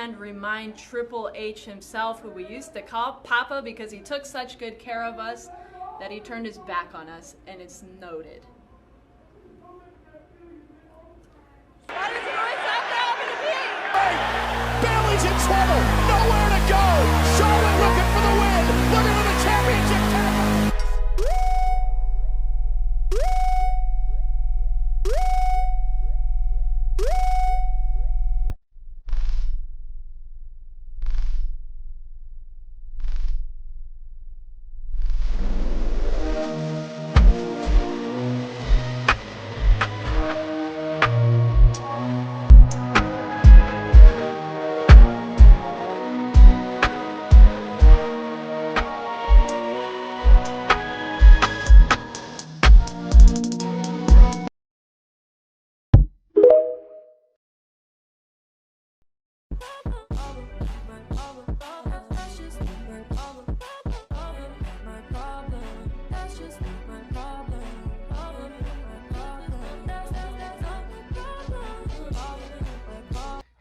And remind Triple H himself, who we used to call Papa because he took such good care of us, that he turned his back on us, and it's noted. Bayley's in trouble. Nowhere to go. Charlotte looking for the win. Looking for the championship title.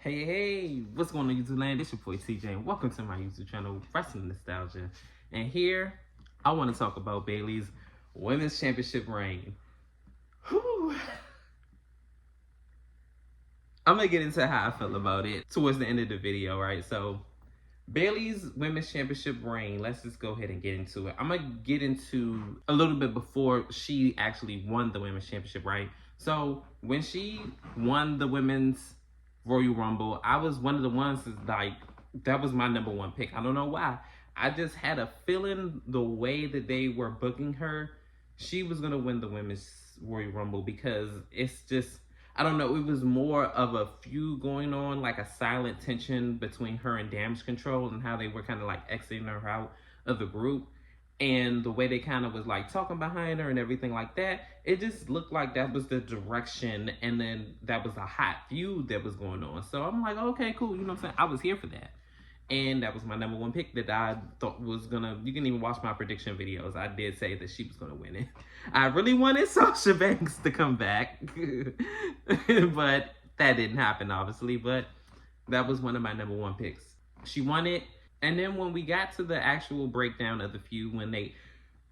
Hey, what's going on YouTube land? It's your boy TJ and welcome to my YouTube channel, Wrestling Nostalgia. And here, I want to talk about Bayley's Women's Championship reign. Whew. I'm going to get into how I feel about it towards the end of the video, right? So, Bayley's Women's Championship reign, let's just go ahead and get into it. I'm going to get into a little bit before she actually won the Women's Championship, right? So, when she won the Women's Royal Rumble, I was one of the ones that was my number one pick. I don't know why. I just had a feeling the way that they were booking her, she was going to win the Women's Royal Rumble because it's just, I don't know, it was more of a feud going on, like a silent tension between her and Damage Control and how they were kind of like exiting her out of the group. And the way they kind of was like talking behind her and everything like that, it just looked like that was the direction. And then that was a hot feud that was going on. So I'm like, okay, cool. You know what I'm saying? I was here for that. And that was my number one pick that I thought was gonna, you can even watch my prediction videos. I did say that she was gonna win it. I really wanted Sasha Banks to come back. But that didn't happen, obviously. But that was one of my number one picks. She won it. And then when we got to the actual breakdown of the feud, when they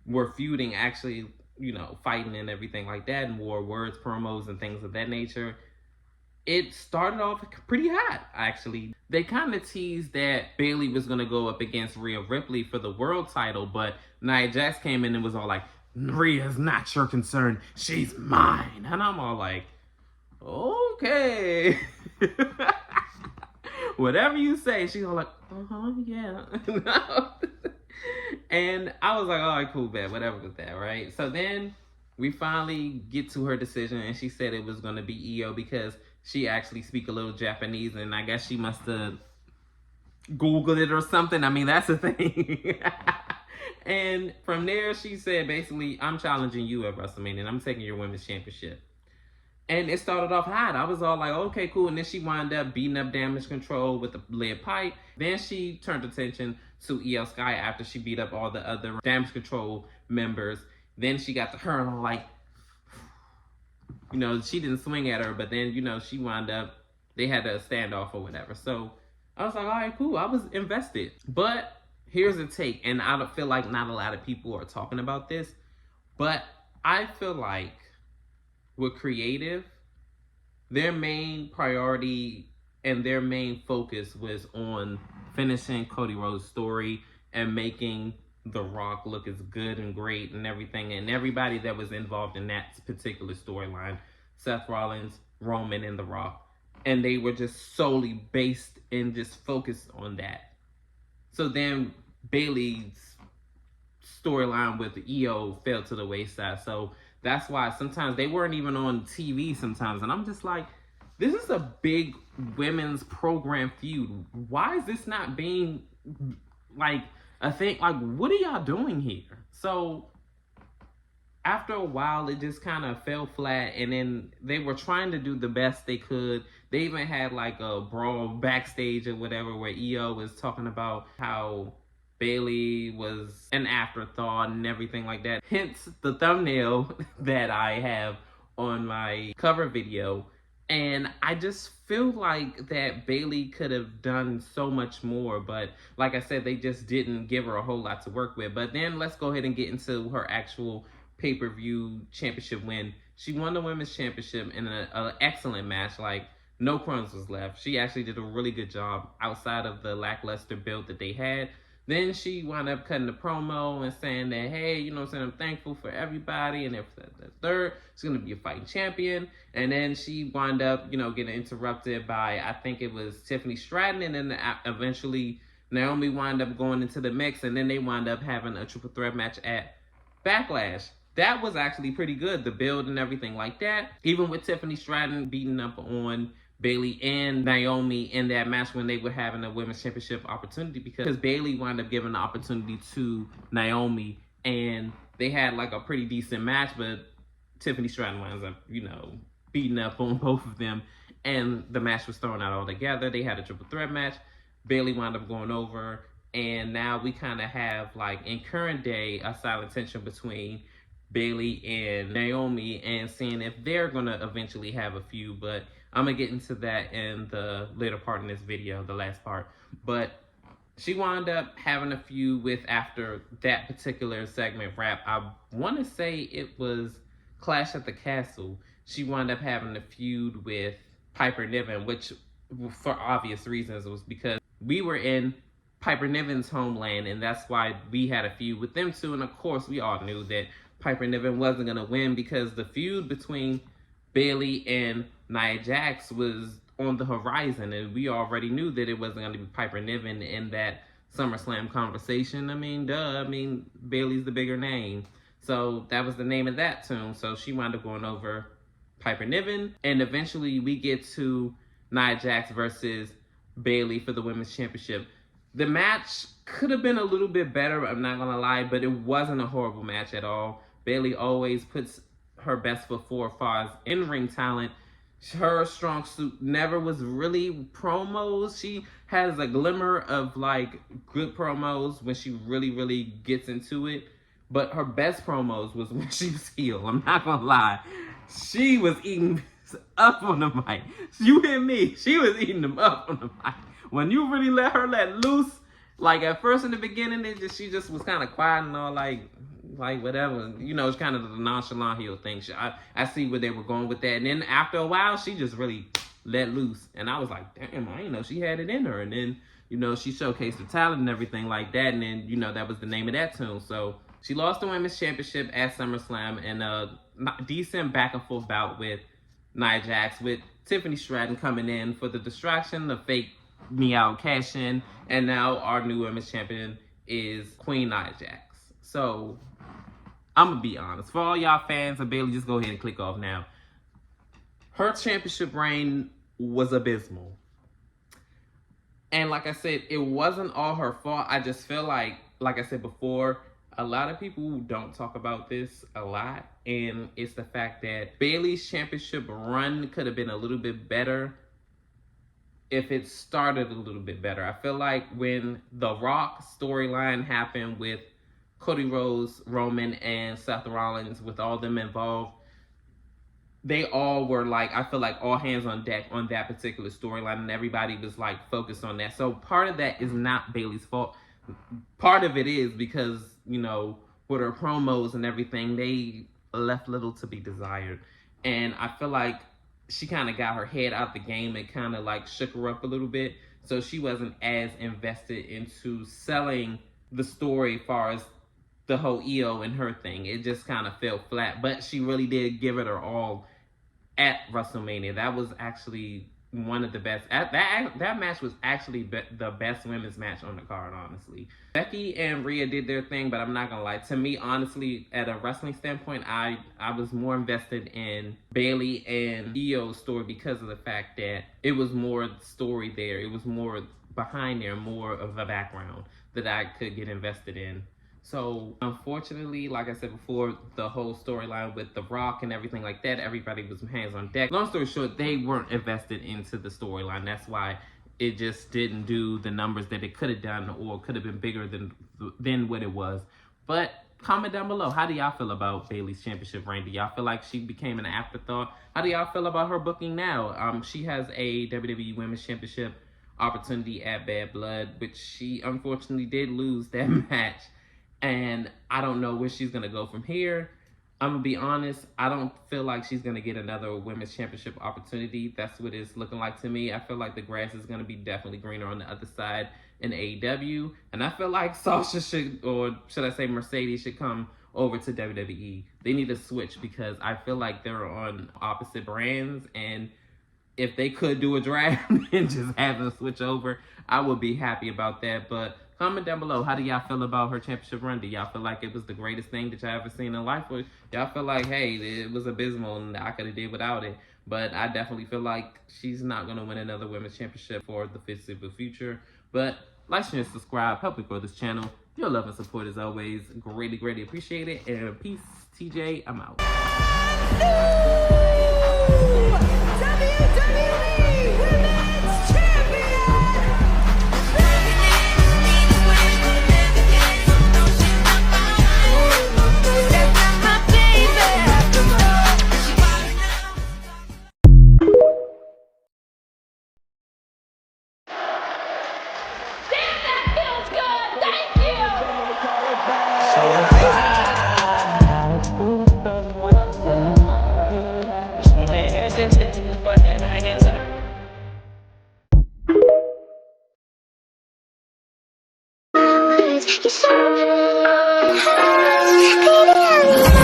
were feuding, actually, you know, fighting and everything like that, and more words, promos, and things of that nature, it started off pretty hot, actually. They kind of teased that Bayley was going to go up against Rhea Ripley for the world title, but Nia Jax came in and was all like, Rhea's not your concern, she's mine. And I'm all like, okay. Whatever you say. She's all like, yeah. And I was like, all right, cool, bad, whatever with that, right? So then we finally get to her decision, and she said it was going to be Io because she actually speak a little Japanese, and I guess she must have Googled it or something. I mean, that's the thing. And from there, she said, basically, I'm challenging you at WrestleMania, and I'm taking your Women's Championship. And it started off hot. I was all like, okay, cool. And then she wound up beating up Damage Control with the lead pipe. Then she turned attention to Io Sky after she beat up all the other Damage Control members. Then she got to her and I'm like, you know, she didn't swing at her, but then, you know, she wound up, they had a standoff or whatever. So I was like, all right, cool. I was invested. But here's a take, and I don't feel like not a lot of people are talking about this, but I feel like with creative, their main priority and their main focus was on finishing Cody Rhodes' story and making The Rock look as good and great and everything, and everybody that was involved in that particular storyline, Seth Rollins, Roman, and The Rock. And they were just solely based and just focused on that. So then Bayley's storyline with Io fell to the wayside. So that's why sometimes they weren't even on TV sometimes. And I'm just like, this is a big women's program feud. Why is this not being like a thing? Like, what are y'all doing here? So after a while, it just kind of fell flat. And then they were trying to do the best they could. They even had like a brawl backstage or whatever where Io was talking about how Bayley was an afterthought and everything like that. Hence the thumbnail that I have on my cover video And I just feel like that Bayley could have done so much more, but like I said, they just didn't give her a whole lot to work with. But then let's go ahead and get into her actual pay-per-view championship win. She won the women's championship in an excellent match. Like, no crumbs was left. She actually did a really good job outside of the lackluster build that they had. Then she wound up cutting the promo and saying that, hey, you know what I'm saying, I'm thankful for everybody. And if the third, she's going to be a fighting champion. And then she wound up, you know, getting interrupted by, I think it was Tiffany Stratton. And then eventually Naomi wound up going into the mix. And then they wound up having a triple threat match at Backlash. That was actually pretty good, the build and everything like that. Even with Tiffany Stratton beating up on Bayley and Naomi in that match when they were having a women's championship opportunity, because Bayley wound up giving the opportunity to Naomi and they had like a pretty decent match, but Tiffany Stratton winds up, you know, beating up on both of them and the match was thrown out altogether. They had a triple threat match. Bayley wound up going over, and now we kind of have, like, in current day, a silent tension between Bayley and Naomi and seeing if they're going to eventually have a feud, but I'm going to get into that in the later part in this video, the last part. But she wound up having a feud with, after that particular segment wrap, I want to say it was Clash at the Castle. She wound up having a feud with Piper Niven, which for obvious reasons was because we were in Piper Niven's homeland, and that's why we had a feud with them too. And of course, we all knew that Piper Niven wasn't going to win because the feud between Bayley and Nia Jax was on the horizon, and we already knew that it wasn't going to be Piper Niven in that SummerSlam conversation. I mean, duh. I mean, Bayley's the bigger name. So that was the name of that tune. So she wound up going over Piper Niven, and eventually we get to Nia Jax versus Bayley for the women's championship. The match could have been a little bit better, I'm not going to lie, but it wasn't a horrible match at all. Bayley always puts her best foot forward as far as in-ring talent. Her strong suit never was really promos. She has a glimmer of, like, good promos when she really, really gets into it. But her best promos was when she was heel. I'm not going to lie. She was eating up on the mic. You hear me? She was eating them up on the mic. When you really let her let loose, like at first in the beginning, she just was kind of quiet and all like whatever. You know, it's kind of the nonchalant heel thing. I see where they were going with that. And then after a while, she just really let loose. And I was like, damn, I didn't know she had it in her. And then, you know, she showcased her talent and everything like that. And then, you know, that was the name of that tune. So she lost the women's championship at SummerSlam in a decent back and forth bout with Nia Jax, with Tiffany Stratton coming in for the distraction, the fake meow cash in, and now our new women's champion is Queen Nia Jax. So I'm gonna be honest, for all y'all fans of Bayley, just go ahead and click off now. Her championship reign was abysmal, and like I said, it wasn't all her fault. I just feel like I said before, a lot of people don't talk about this a lot, and it's the fact that Bayley's championship run could have been a little bit better if it started a little bit better. I feel like when the Rock storyline happened with Cody Rhodes, Roman, and Seth Rollins, with all them involved, they all were like, I feel like all hands on deck on that particular storyline, and everybody was like focused on that. So part of that is not Bayley's fault. Part of it is because, you know, with her promos and everything, they left little to be desired. And I feel like she kind of got her head out the game and kind of like shook her up a little bit. So she wasn't as invested into selling the story as far as the whole EO and her thing. It just kind of fell flat. But she really did give it her all at WrestleMania. That was actually one of the best. That match was actually the best women's match on the card, honestly. Becky and Rhea did their thing, but I'm not gonna lie. To me, honestly, at a wrestling standpoint, I was more invested in Bayley and Io's story because of the fact that it was more story there. It was more behind there, more of a background that I could get invested in. So, unfortunately, like I said before, the whole storyline with The Rock and everything like that, everybody was hands on deck. Long story short, they weren't invested into the storyline. That's why it just didn't do the numbers that it could have done, or could have been bigger than what it was. But comment down below. How do y'all feel about Bayley's championship reign? Do y'all feel like she became an afterthought? How do y'all feel about her booking now? She has a WWE Women's Championship opportunity at Bad Blood, which she unfortunately did lose that match. And I don't know where she's going to go from here. I'm going to be honest, I don't feel like she's going to get another women's championship opportunity. That's what it's looking like to me. I feel like the grass is going to be definitely greener on the other side in AEW. And I feel like Sasha should, or should I say Mercedes, should come over to WWE. They need to switch because I feel like they're on opposite brands. And if they could do a draft and just have them switch over, I would be happy about that. But comment down below, how do y'all feel about her championship run? Do y'all feel like it was the greatest thing that y'all ever seen in life? Or y'all feel like, hey, it was abysmal and I could have did without it? But I definitely feel like she's not going to win another women's championship for the foreseeable future. But like, share, and subscribe. Help me grow this channel. Your love and support is always greatly, greatly appreciated. And peace, TJ. I'm out. WWE Women's Champion! That's my baby. Damn, that feels good! Thank you!